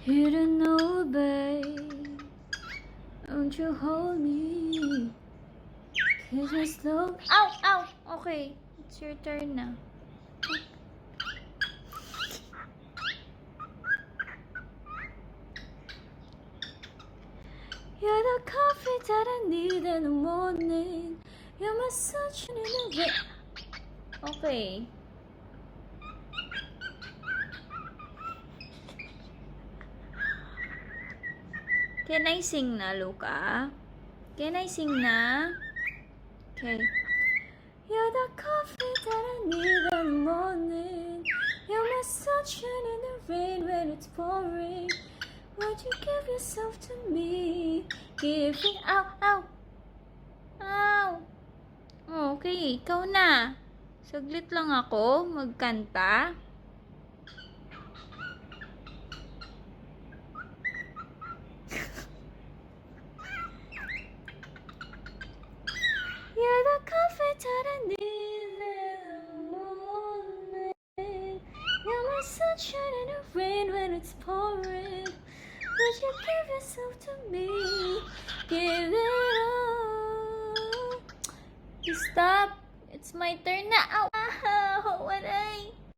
You don't know, babe. Won't you hold me? Kiss me slow. Ow! Ow! Okay, it's your turn na. You're the coffee that I need in the morning. You're my sunshine in the rain. Okay. Can I sing na, Luca? Can I sing na? Okay. You're the coffee that I need in the morning. You're my sunshine in the rain when it's pouring. Would you give yourself to me? Give it. Ow! Ow! Ow! Okay, ikaw na. Saglit lang ako magkanta. You're the coffee that I need in the morning. You're my sunshine in the rain when it's pouring. Would you give yourself to me? Give it all. Stop. It's my turn na. Ow! Aray!